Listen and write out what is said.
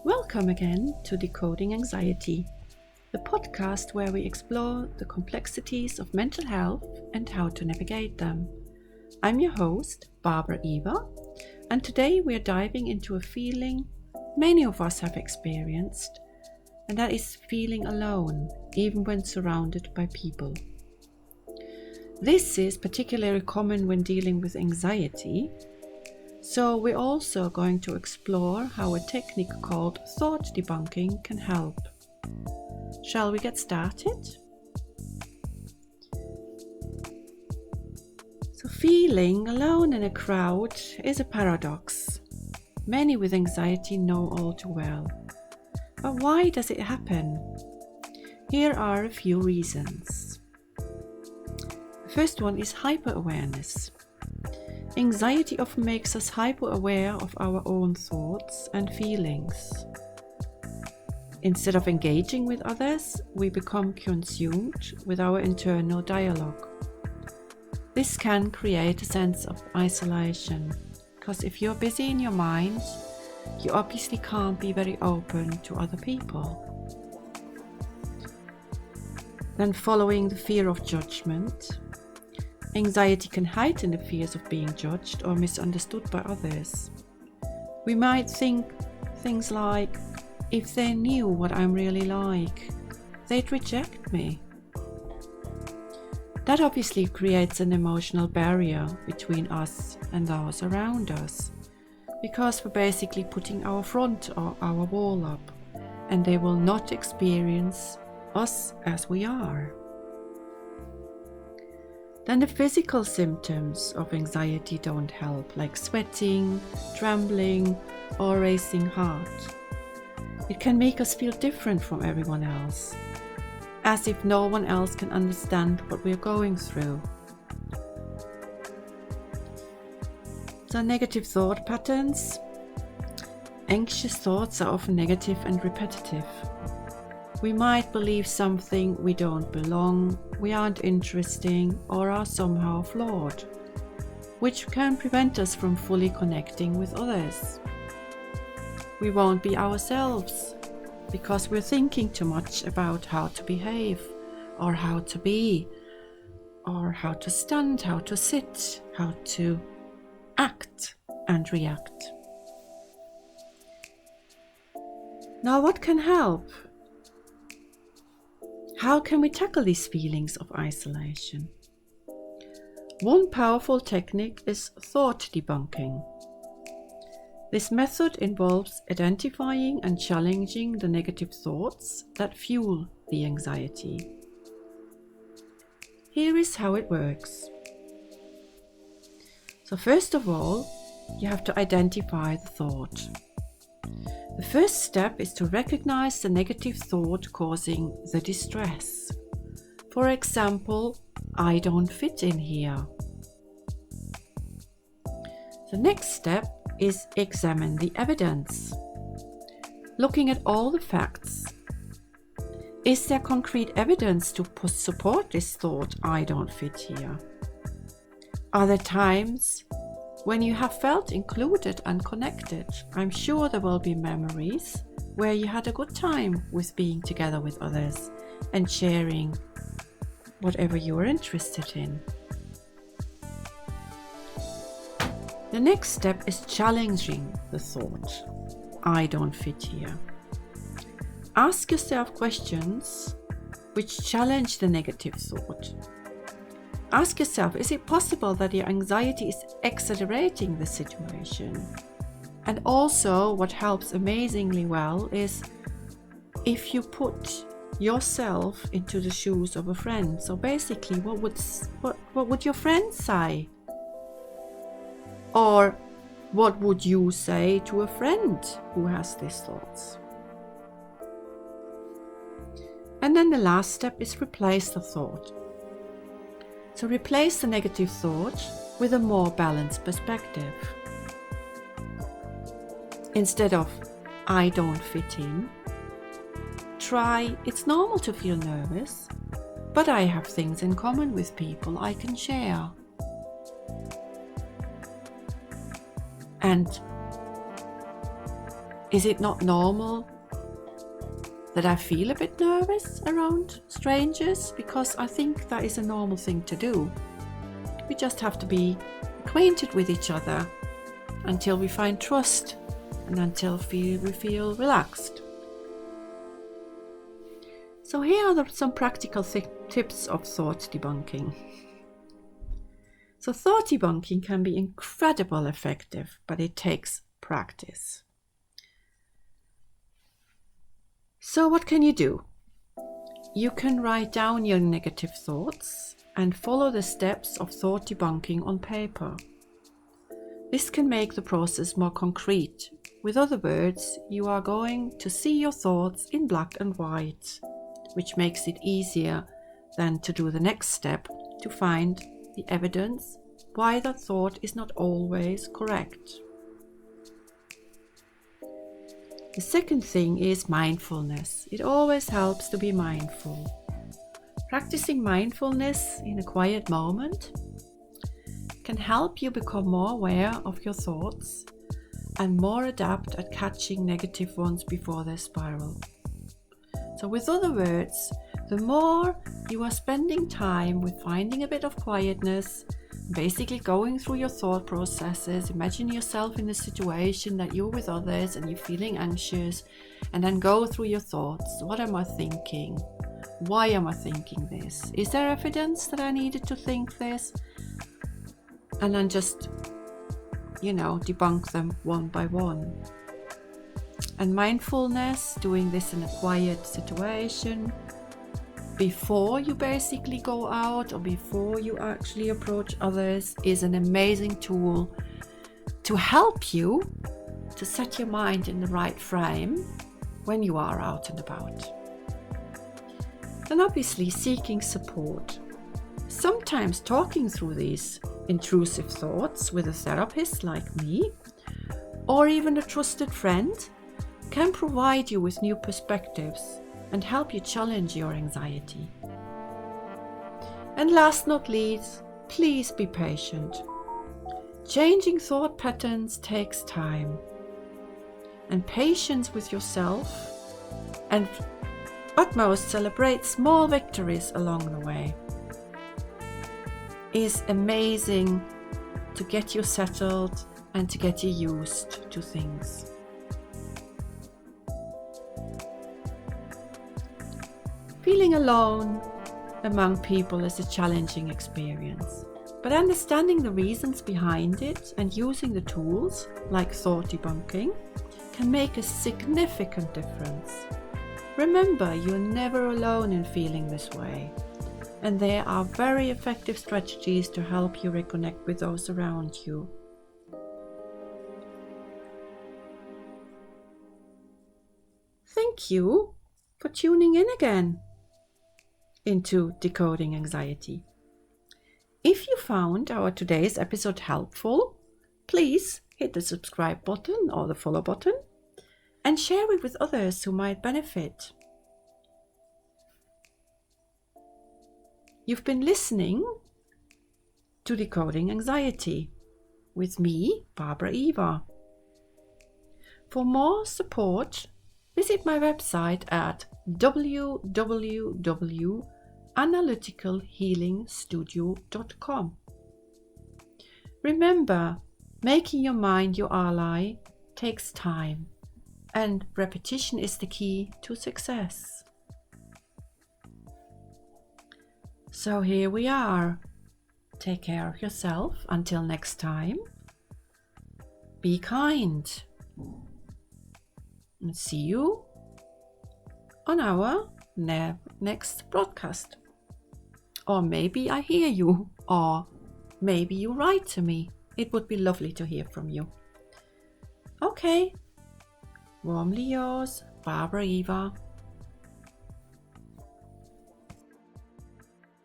Welcome again to Decoding Anxiety, the podcast where we explore the complexities of mental health and how to navigate them. I'm your host, Barbara Eva, and today we are diving into a feeling many of us have experienced, and that is feeling alone, even when surrounded by people. This is particularly common when dealing with anxiety, so we're also going to explore how a technique called thought debunking can help. Shall we get started? So feeling alone in a crowd is a paradox. Many with anxiety know all too well. But why does it happen? Here are a few reasons. The first one is hyper-awareness. Anxiety often makes us hyper-aware of our own thoughts and feelings. Instead of engaging with others, we become consumed with our internal dialogue. This can create a sense of isolation, because if you're busy in your mind, you obviously can't be very open to other people. Then following the fear of judgment. Anxiety can heighten the fears of being judged or misunderstood by others. We might think things like, if they knew what I'm really like, they'd reject me. That obviously creates an emotional barrier between us and those around us, because we're basically putting our front or our wall up, and they will not experience us as we are. Then the physical symptoms of anxiety don't help, like sweating, trembling, or racing heart. It can make us feel different from everyone else, as if no one else can understand what we're going through. So negative thought patterns. Anxious thoughts are often negative and repetitive. We might believe something: we don't belong, we aren't interesting, or are somehow flawed, which can prevent us from fully connecting with others. We won't be ourselves because we're thinking too much about how to behave, or how to be, or how to stand, how to sit, how to act and react. Now, what can help? How can we tackle these feelings of isolation? One powerful technique is thought debunking. This method involves identifying and challenging the negative thoughts that fuel the anxiety. Here is how it works. So first of all, you have to identify the thought. The first step is to recognize the negative thought causing the distress. For example, I don't fit in here. The next step is examine the evidence. Looking at all the facts. Is there concrete evidence to support this thought, I don't fit here? Are there times when you have felt included and connected? I'm sure there will be memories where you had a good time with being together with others and sharing whatever you were interested in. The next step is challenging the thought, I don't fit here. Ask yourself questions which challenge the negative thought. Ask yourself, is it possible that your anxiety is exaggerating the situation? And also, what helps amazingly well is if you put yourself into the shoes of a friend. So basically, what would your friend say? Or what would you say to a friend who has these thoughts? And then the last step is replace the thought. So replace the negative thought with a more balanced perspective. Instead of, I don't fit in, try, it's normal to feel nervous, but I have things in common with people I can share. And Is it not normal that I feel a bit nervous around strangers? Because I think that is a normal thing to do. We just have to be acquainted with each other until we find trust and until we feel relaxed. So here are some practical tips of thought debunking. So thought debunking can be incredibly effective, but it takes practice. So what can you do? You can write down your negative thoughts and follow the steps of thought debunking on paper. This can make the process more concrete. With other words, you are going to see your thoughts in black and white, which makes it easier than to do the next step to find the evidence why that thought is not always correct. The second thing is mindfulness. It always helps to be mindful. Practicing mindfulness in a quiet moment can help you become more aware of your thoughts and more adept at catching negative ones before they spiral. So with other words, the more you are spending time with finding a bit of quietness, basically going through your thought processes, imagine yourself in a situation that you're with others and you're feeling anxious, and then go through your thoughts. What am I thinking? Why am I thinking this? Is there evidence that I needed to think this? And then just, debunk them one by one. And mindfulness, doing this in a quiet situation, before you basically go out or before you actually approach others, is an amazing tool to help you to set your mind in the right frame when you are out and about. And obviously seeking support. Sometimes talking through these intrusive thoughts with a therapist like me, or even a trusted friend, can provide you with new perspectives and help you challenge your anxiety. And last not least, please be patient. Changing thought patterns takes time, and patience with yourself, and utmost celebrate small victories along the way, is amazing to get you settled and to get you used to things. Feeling alone among people is a challenging experience, but understanding the reasons behind it and using the tools like thought debunking can make a significant difference. Remember, you're never alone in feeling this way, and there are very effective strategies to help you reconnect with those around you. Thank you for tuning in again into Decoding Anxiety. If you found our today's episode helpful, please hit the subscribe button or the follow button and share it with others who might benefit. You've been listening to Decoding Anxiety with me, Barbara Eva. For more support, visit my website at www.analyticalhealingstudio.com. Remember, making your mind your ally takes time, and repetition is the key to success. So here we are. Take care of yourself until next time. Be kind. And see you on our next broadcast. Or maybe I hear you, or maybe you write to me. It would be lovely to hear from you. Okay. Warmly yours, Barbara Eva.